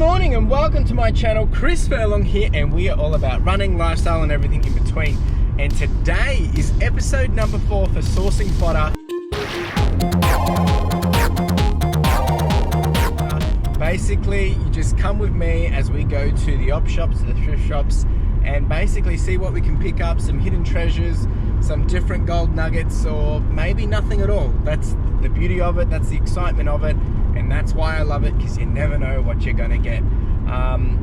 morning and welcome to my channel. CLFurlong here, and we are all about running, lifestyle and everything in between. And today is episode number 4 for Sourcing Fodder. Basically, you just come with me as we go to the Opshops, to the thrift shops, and basically see what we can pick up, some hidden treasures, some different gold nuggets, or maybe nothing at all. That's the beauty of it, that's the excitement of it, and that's why I love it, because you never know what you're gonna get.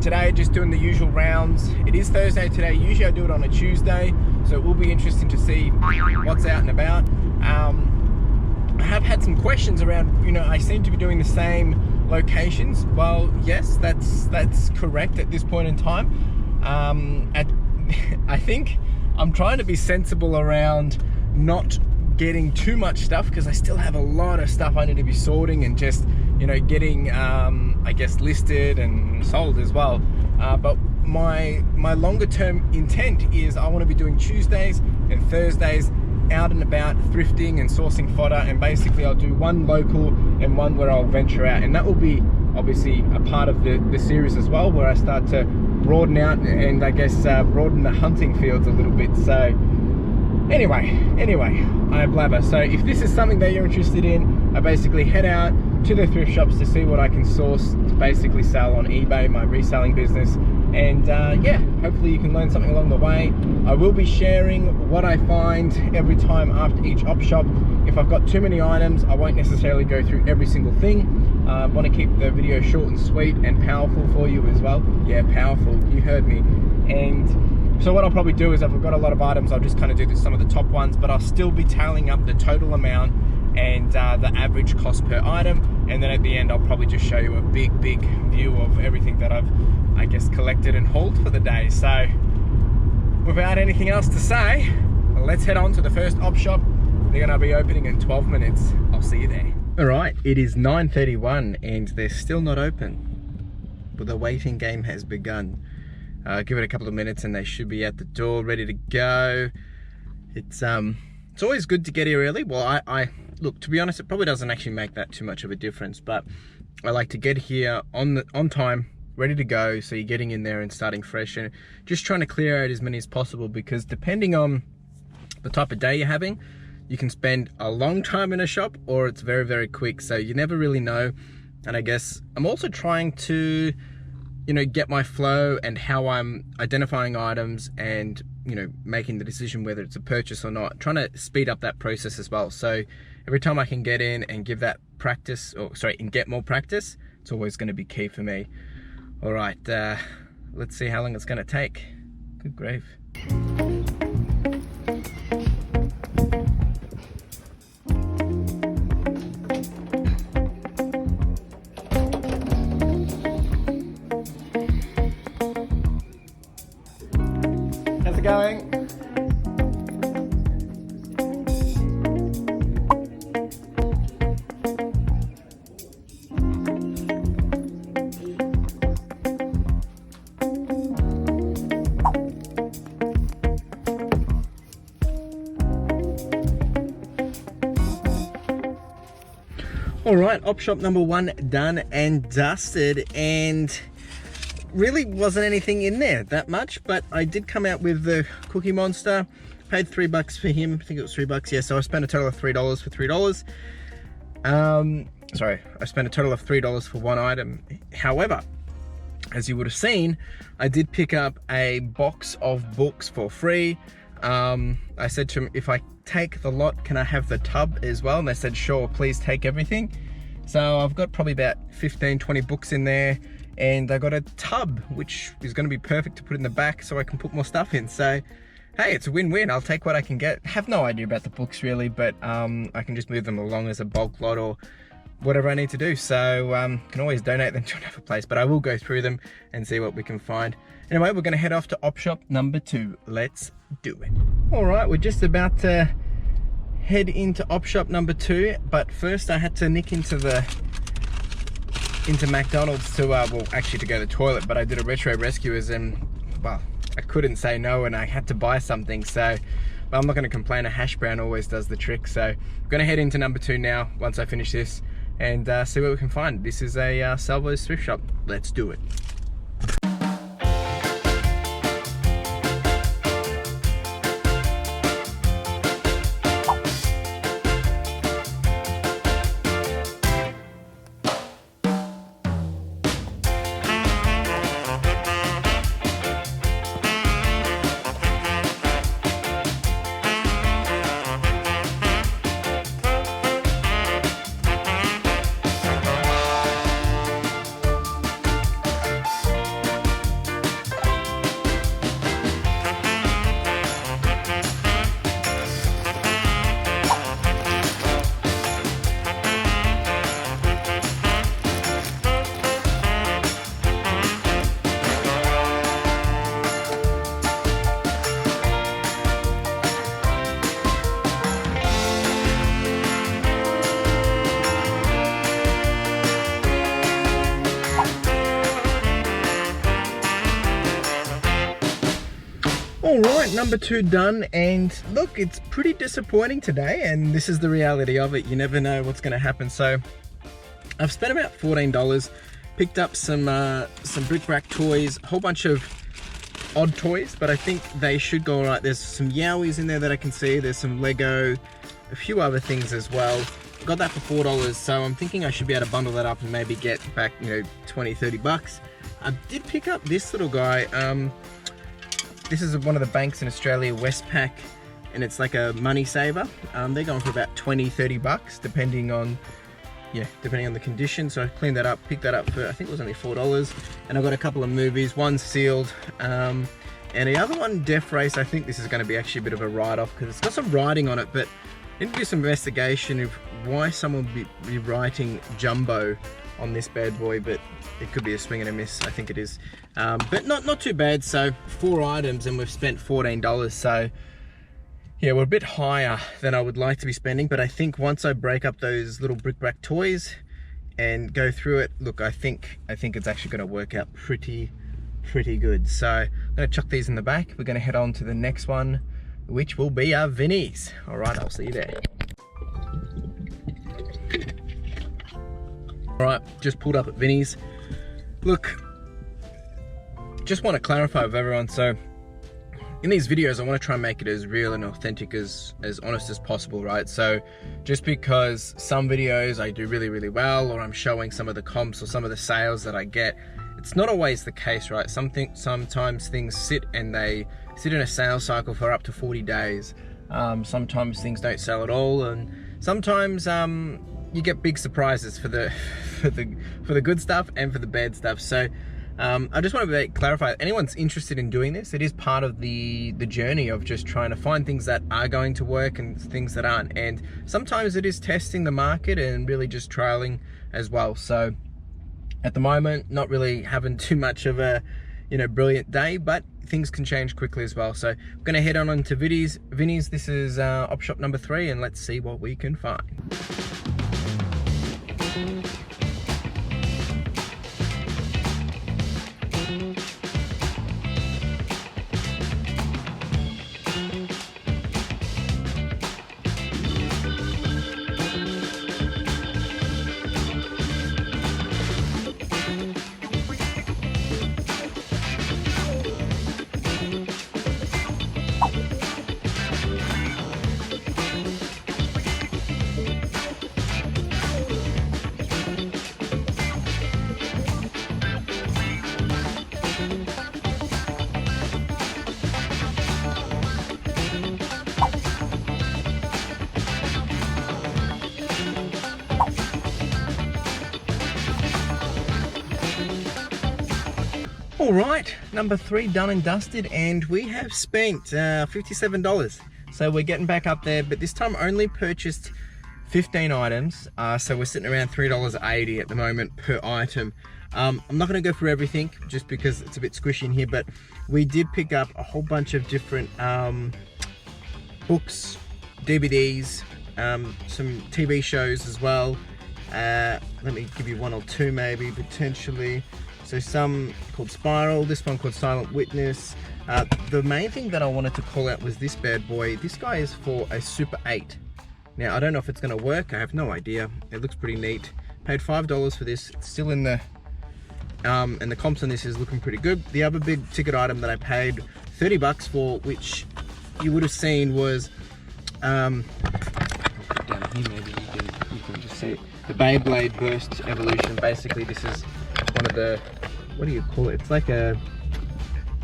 Today, just doing the usual rounds. It is Thursday today. Usually I do it on a Tuesday, so it will be interesting to see what's out and about. I have had some questions around, you know, I seem to be doing the same locations. Well, yes, that's correct at this point in time. I think I'm trying to be sensible around not getting too much stuff, because I still have a lot of stuff I need to be sorting and just, you know, getting I guess listed and sold as well. But my longer term intent is I want to be doing Tuesdays and Thursdays out and about thrifting and sourcing fodder, and basically I'll do one local and one where I'll venture out, and that will be obviously a part of the series as well, where I start to broaden out and I guess broaden the hunting fields a little bit. So anyway, I blabber. So if this is something that you're interested in, I basically head out to the thrift shops to see what I can source to basically sell on eBay, my reselling business. And yeah, hopefully you can learn something along the way. I will be sharing what I find every time after each op shop. If I've got too many items, I won't necessarily go through every single thing. I want to keep the video short and sweet and powerful for you as well. Yeah, powerful, you heard me. And so what I'll probably do is, if I've got a lot of items, I'll just kind of do some of the top ones, but I'll still be tallying up the total amount and the average cost per item. And then at the end, I'll probably just show you a big view of everything that I've, I guess, collected and hauled for the day. So without anything else to say, let's head on to the first op shop. They're gonna be opening in 12 minutes. I'll see you there. All right, it is 9:31 and they're still not open, but the waiting game has begun. Give it a couple of minutes and they should be at the door ready to go. It's always good to get here early. Well, I look, to be honest, it probably doesn't actually make that too much of a difference, but I like to get here on time, ready to go, so you're getting in there and starting fresh, and just trying to clear out as many as possible, because depending on the type of day you're having, you can spend a long time in a shop or it's very quick, so you never really know. And I guess I'm also trying to, you know, get my flow and how I'm identifying items and, you know, making the decision whether it's a purchase or not, trying to speed up that process as well. So every time I can get in and give that practice, or sorry, and get more practice, it's always going to be key for me. All right, let's see how long it's going to take. Good grief. How's it going? All right, op shop number 1 done and dusted, and really wasn't anything in there that much, but I did come out with the Cookie Monster. Paid $3 for him. I think it was $3. Yeah, so I spent a total of $3 for $3. Sorry, I spent a total of $3 for one item. However, as you would have seen, I did pick up a box of books for free. I said to him, if I take the lot, can I have the tub as well? And they said, sure, please take everything. So I've got probably about 15-20 books in there, and I got a tub, which is going to be perfect to put in the back so I can put more stuff in. So hey, it's a win-win. I'll take what I can get. Have no idea about the books really, but I can just move them along as a bulk lot or whatever I need to do. So can always donate them to another place, but I will go through them and see what we can find. Anyway, we're going to head off to op shop number 2. Let's do it. All right, we're just about to head into op shop number 2, but first I had to nick into McDonald's to well, actually to go to the toilet, but I did a retro rescuers and well, I couldn't say no and I had to buy something. So but I'm not going to complain, a hash brown always does the trick. So I'm going to head into number 2 now once I finish this, and see what we can find. This is a Salvo's thrift shop. Let's do it. Alright, number 2 done, and look, it's pretty disappointing today, and this is the reality of it. You never know what's going to happen. So I've spent about $14, picked up some bric-a-brac toys, a whole bunch of odd toys, but I think they should go alright. There's some Yowies in there that I can see, there's some Lego, a few other things as well. Got that for $4, so I'm thinking I should be able to bundle that up and maybe get back, you know, 20-30 bucks. I did pick up this little guy. This is one of the banks in Australia, Westpac, and it's like a money saver. They're going for about 20-30 bucks, depending on the condition. So I cleaned that up, picked that up for, I think it was only $4, and I got a couple of movies. One sealed, and the other one, Death Race. I think this is going to be actually a bit of a write-off because it's got some writing on it, but I need to do some investigation of why someone would be writing Jumbo on this bad boy, but it could be a swing and a miss. I think it is, but not too bad. So 4 items and we've spent $14, so yeah, we're a bit higher than I would like to be spending, but I think once I break up those little bric-a-brac toys and go through it, look, I think it's actually going to work out pretty good. So I'm going to chuck these in the back. We're going to head on to the next one, which will be our Vinnies. All right, I'll see you there. All right, just pulled up at Vinnies. Look, just want to clarify with everyone. So in these videos, I want to try and make it as real and authentic, as honest as possible, right? So just because some videos I do really well, or I'm showing some of the comps or some of the sales that I get, it's not always the case, right? Sometimes things sit in a sales cycle for up to 40 days. Sometimes things don't sell at all, and sometimes you get big surprises for the good stuff and for the bad stuff. So I just want to clarify, anyone's interested in doing this, it is part of the journey of just trying to find things that are going to work and things that aren't. And sometimes it is testing the market and really just trialing as well. So at the moment, not really having too much of a brilliant day, but things can change quickly as well. So I'm going to head on to Vinnies. This is Opshop number 3, and let's see what we can find. All right, number 3 done and dusted, and we have spent $57. So we're getting back up there, but this time only purchased 15 items. So we're sitting around $3.80 at the moment per item. I'm not going to go through everything just because it's a bit squishy in here, but we did pick up a whole bunch of different books, DVDs, some TV shows as well. Let me give you 1 or 2 maybe, potentially. So some called Spiral, this one called Silent Witness. The main thing that I wanted to call out was this bad boy. This guy is for a Super 8. Now, I don't know if it's going to work. I have no idea. It looks pretty neat. Paid $5 for this. It's still in the and the comps on this is looking pretty good. The other big ticket item that I paid $30 for, which you would have seen, was down here, maybe you can just see it. The Beyblade Burst Evolution. Basically, this is one of the, what do you call it? It's like a,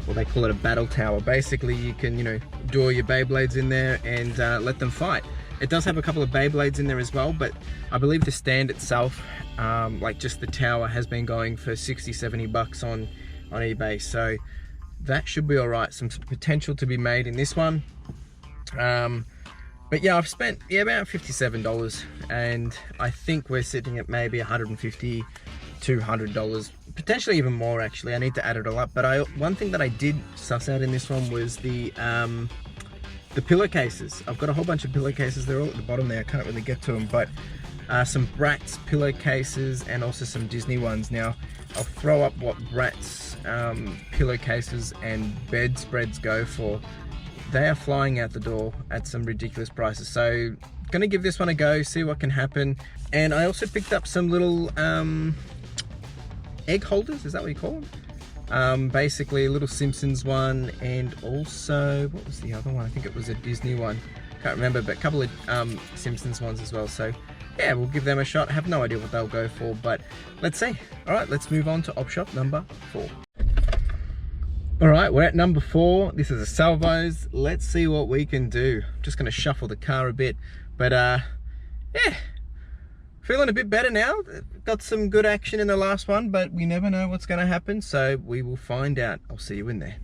well, they call it a battle tower. Basically, you can, you know, do all your Beyblades in there and let them fight. It does have a couple of Beyblades in there as well, but I believe the stand itself, like just the tower, has been going for 60, 70 bucks on eBay. So that should be all right. Some potential to be made in this one. But yeah, I've spent about $57, and I think we're sitting at maybe $150, $200, potentially even more actually. I need to add it all up. But one thing that I did suss out in this one was the pillowcases. I've got a whole bunch of pillowcases. They're all at the bottom there. I can't really get to them, but some Bratz pillowcases and also some Disney ones. Now, I'll throw up what Bratz pillowcases and bedspreads go for. They are flying out the door at some ridiculous prices. So, gonna give this one a go, see what can happen. And I also picked up some little egg holders. Is that what you call them? Basically a little Simpsons one, and also, what was the other one? I think it was a Disney one. Can't remember, but a couple of Simpsons ones as well. So yeah, we'll give them a shot. I have no idea what they'll go for, but let's see. All right, let's move on to Opshop number 4. All right, we're at number 4. This is a Salvos. Let's see what we can do. I'm just gonna shuffle the car a bit, but yeah. Feeling a bit better now. Got some good action in the last one, but we never know what's going to happen, so we will find out. I'll see you in there.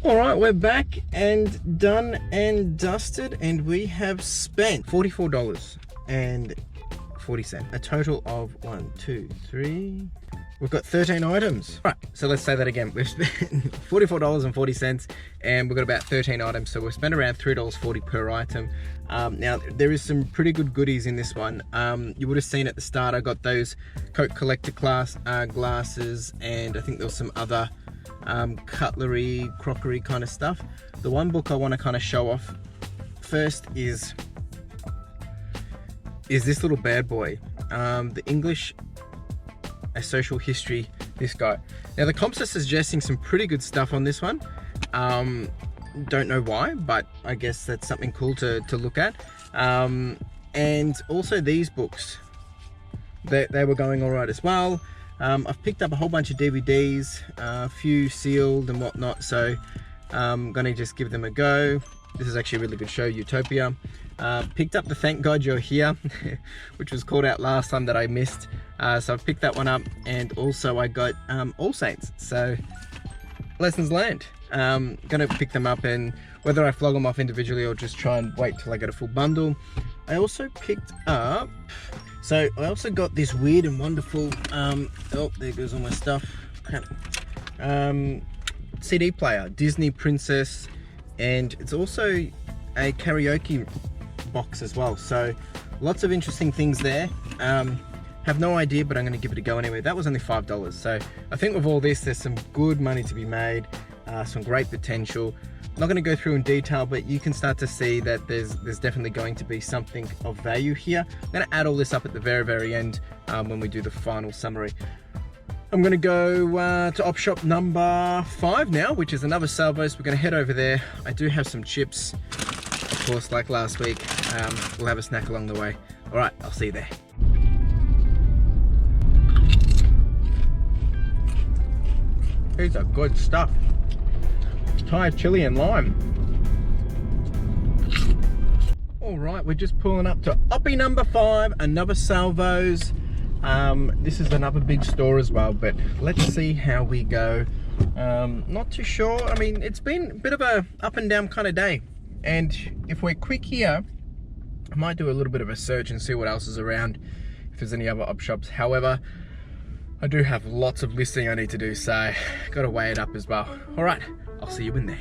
All right, we're back and done and dusted, and we have spent $44.40. A total of 1, 2, 3. We've got 13 items. All right, so let's say that again. We've spent $44.40, and we've got about 13 items. So we've spent around $3.40 per item. Now there is some pretty good goodies in this one. You would have seen at the start, I got those Coke collector class glasses, and I think there was some other cutlery, crockery kind of stuff. The one book I want to kind of show off first is this little bad boy, the English A Social History, this guy. Now the comps are suggesting some pretty good stuff on this one. Don't know why, but I guess that's something cool to look at. And also these books, they were going all right as well. I've picked up a whole bunch of DVDs, a few sealed and whatnot, so I'm gonna just give them a go. This is actually a really good show, Utopia. Picked up the Thank God You're Here, which was called out last time that I missed. So I've picked that one up, and also I got All Saints, so lessons learned. Gonna pick them up, and whether I flog them off individually or just try and wait till I get a full bundle. I also picked up, so I also got this weird and wonderful, oh, there goes all my stuff, CD player, Disney Princess, and it's also a karaoke box as well. So lots of interesting things there. Have no idea, but I'm going to give it a go anyway. That was only $5. So I think with all this, there's some good money to be made, some great potential. I'm not going to go through in detail, but you can start to see that there's definitely going to be something of value here. I'm going to add all this up at the very end when we do the final summary. I'm going to go to Opshop number 5 now, which is another Salvos. We're going to head over there. I do have some chips, of course, like last week. We'll have a snack along the way. All right, I'll see you there. These are good stuff. Thai chili and lime. All right, we're just pulling up to Oppie number 5, another Salvos. This is another big store as well, but let's see how we go. Not too sure. I mean, it's been a bit of a up and down kind of day, and if we're quick here, I might do a little bit of a search and see what else is around, if there's any other op shops. However, I do have lots of listing I need to do, so got to weigh it up as well. All right, I'll see you in there.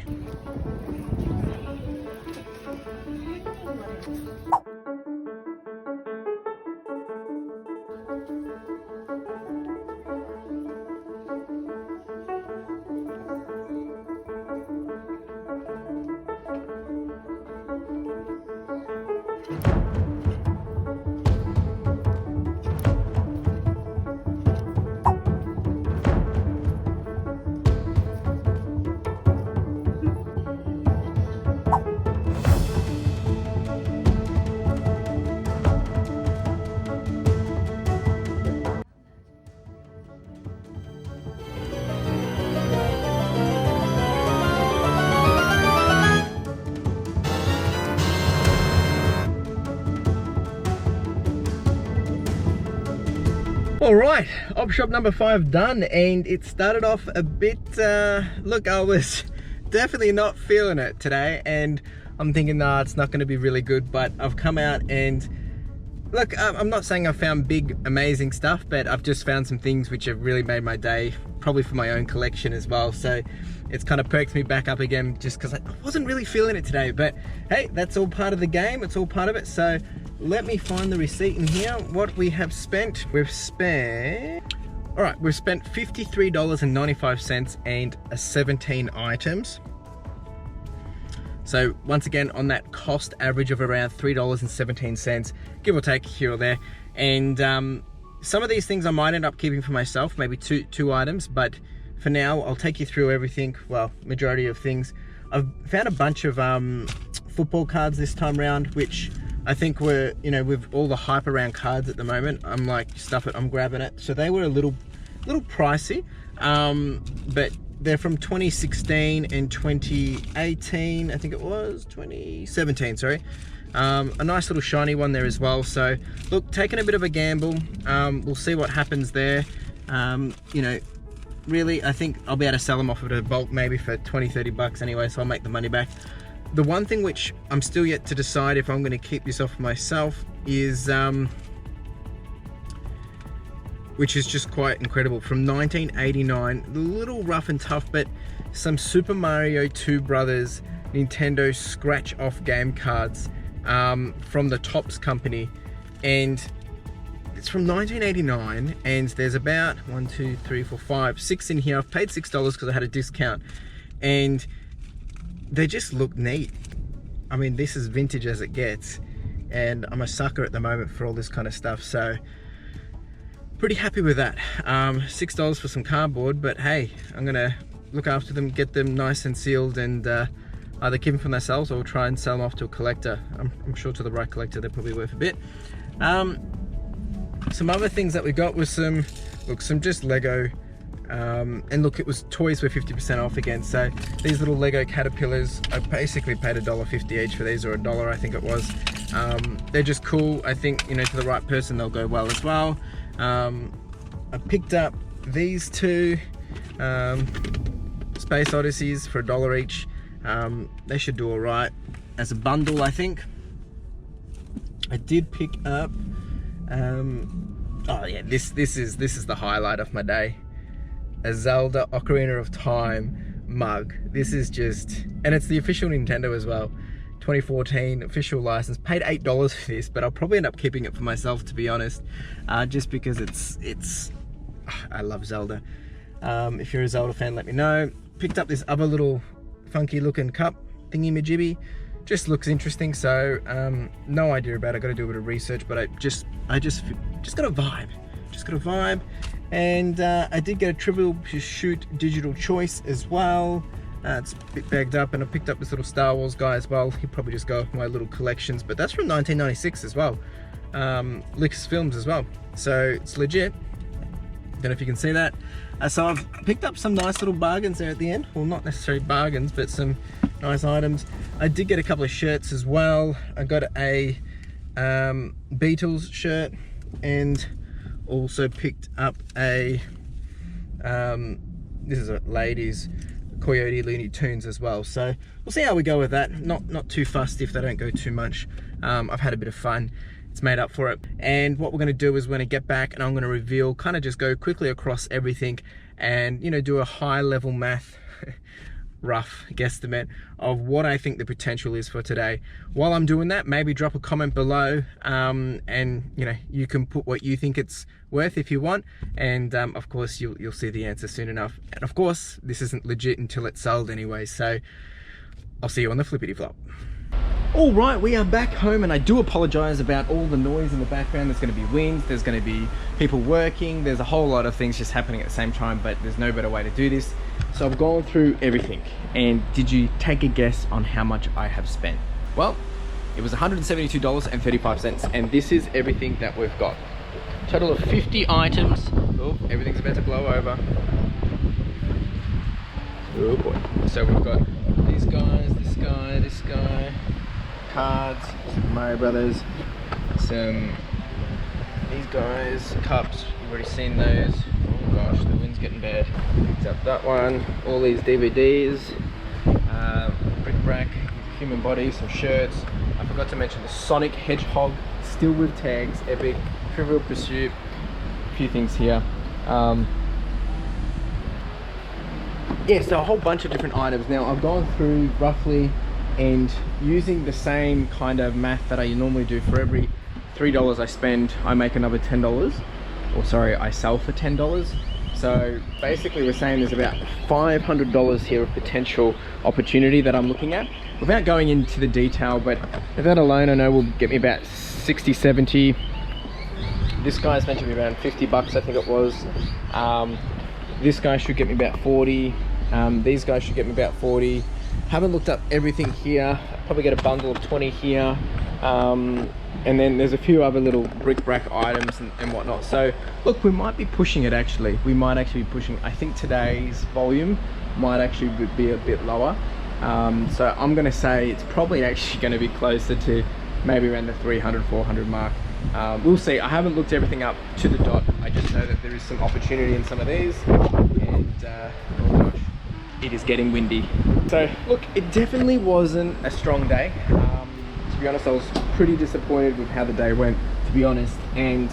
All right, op shop number 5 done, and it started off a bit, look, I was definitely not feeling it today, and I'm thinking, nah, it's not gonna be really good, but I've come out and, look, I'm not saying I've found big, amazing stuff, but I've just found some things which have really made my day, probably for my own collection as well, so it's kind of perked me back up again, just because I wasn't really feeling it today, but hey, that's all part of the game, it's all part of it, so let me find the receipt in here. What we have spent, we've spent $53.95 and 17 items. So once again, on that cost average of around $3.17, give or take here or there. And some of these things I might end up keeping for myself, maybe two items, but for now, I'll take you through everything, well, majority of things. I've found a bunch of football cards this time around, which I think were, you know, with all the hype around cards at the moment, I'm like, stuff it, I'm grabbing it. So they were a little pricey, but they're from 2016 and 2018, I think it was 2017, sorry. A nice little shiny one there as well. So look, taking a bit of a gamble. We'll see what happens there. You know, really, I think I'll be able to sell them off at a bulk maybe for 20-30 bucks anyway, so I'll make the money back. The one thing which I'm still yet to decide if I'm going to keep this off myself is, which is just quite incredible, from 1989, a little rough and tough, but some Super Mario 2 Brothers Nintendo scratch off game cards from the Topps company, and it's from 1989, and there's about 1, 2, 3, 4, 5, 6 in here. I've paid $6 because I had a discount, and they just look neat. I mean, this is vintage as it gets, and I'm a sucker at the moment for all this kind of stuff, so pretty happy with that. $6 for some cardboard, but hey, I'm gonna look after them, get them nice and sealed, and either keep them for themselves or try and sell them off to a collector. I'm sure to the right collector they're probably worth a bit. Some other things that we got was some just Lego, and look, it was toys were 50% off again. So these little Lego caterpillars, I basically paid $1.50 each for these, or $1 I think it was. They're just cool. I think, you know, to the right person they'll go well as well. I picked up these two Space Odysseys for $1 each. They should do all right as a bundle, I think. I did pick up oh yeah, this is the highlight of my day. A Zelda Ocarina of Time mug. This is just, and it's the official Nintendo as well. 2014 official license. Paid $8 for this, but I'll probably end up keeping it for myself, to be honest, just because it's I love Zelda. If you're a Zelda fan, let me know. Picked up this other little funky looking cup thingy majibby. Just looks interesting, so no idea about it. Got to do a bit of research, but I just got a vibe. And I did get a Trivial Pursuit digital choice as well. It's a bit bagged up, and I picked up this little Star Wars guy as well. He'll probably just go with my little collections, but that's from 1996 as well. Lucasfilms as well, so it's legit. Don't know if you can see that. So I've picked up some nice little bargains there at the end. Well, not necessarily bargains, but some nice items. I did get a couple of shirts as well. I got a Beatles shirt, and also picked up a this is a ladies Coyote Looney Tunes as well. So we'll see how we go with that. Not too fussed if they don't go too much. I've had a bit of fun. It's made up for it. And what we're going to do is we're going to get back and I'm going to reveal, kind of just go quickly across everything and, you know, do a high level math rough guesstimate of what I think the potential is for today. While I'm doing that, maybe drop a comment below, and you know, you can put what you think it's worth if you want, and of course you'll see the answer soon enough. And of course this isn't legit until it's sold anyway, so I'll see you on the flippity flop. All right, we are back home, and I do apologize about all the noise in the background. There's going to be winds, there's going to be people working, there's a whole lot of things just happening at the same time, but there's no better way to do this. So I've gone through everything, and did you take a guess on how much I have spent? Well, it was $172.35, and this is everything that we've got. Total of 50 items. Oh, everything's about to blow over. Oh boy. So we've got these guys, this guy, this guy, cards, some Mario Brothers, some these guys, cups, you've already seen those. Oh gosh, the wind's getting bad. Picked up that one, all these DVDs, bric-a-brac, human body, some shirts. I forgot to mention the Sonic Hedgehog, still with tags, epic, Trivial Pursuit, a few things here. Yeah, so a whole bunch of different items. Now I've gone through roughly, and using the same kind of math that I normally do, for every $3 I spend, I make another $10, or sorry, I sell for $10. So basically we're saying there's about $500 here of potential opportunity that I'm looking at, without going into the detail, but that alone I know will get me about 60, 70. This guy's meant to be around 50 bucks, I think it was. This guy should get me about 40. These guys should get me about 40. Haven't looked up everything here. Probably get a bundle of 20 here. And then there's a few other little bric-a-brac items and whatnot. So look, we might be pushing it actually. We might actually be pushing. I think today's volume might actually be a bit lower. So I'm gonna say it's probably actually gonna be closer to maybe around the 300, 400 mark. We'll see. I haven't looked everything up to the dot. I just know that there is some opportunity in some of these, and oh gosh, it is getting windy. So look, it definitely wasn't a strong day. To be honest, I was pretty disappointed with how the day went, to be honest, and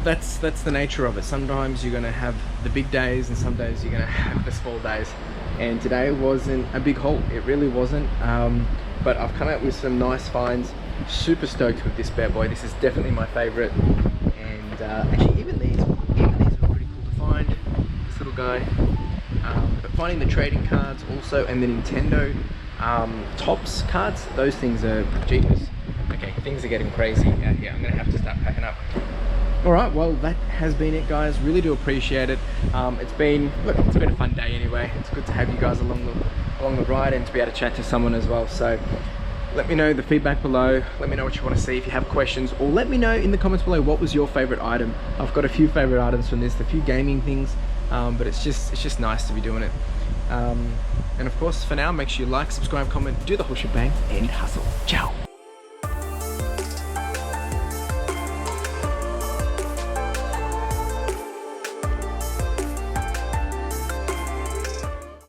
that's the nature of it. Sometimes you're gonna have the big days, and some days you're gonna have the small days, and today wasn't a big haul. It really wasn't, but I've come out with some nice finds. Super stoked with this bad boy. This is definitely my favorite, and actually even these were pretty cool to find. This little guy, but finding the trading cards also, and the Nintendo Tops cards, those things are genius. Okay, things are getting crazy out here. I'm gonna have to start packing up. All right, well that has been it, guys. Really do appreciate it. It's been a fun day anyway. It's good to have you guys along the ride, and to be able to chat to someone as well. So let me know the feedback below. Let me know what you want to see if you have questions, or let me know in the comments below what was your favorite item. I've got a few favorite items from this, a few gaming things, but it's just nice to be doing it. And of course, for now, make sure you like, subscribe, comment, do the whole shebang, and hustle. Ciao.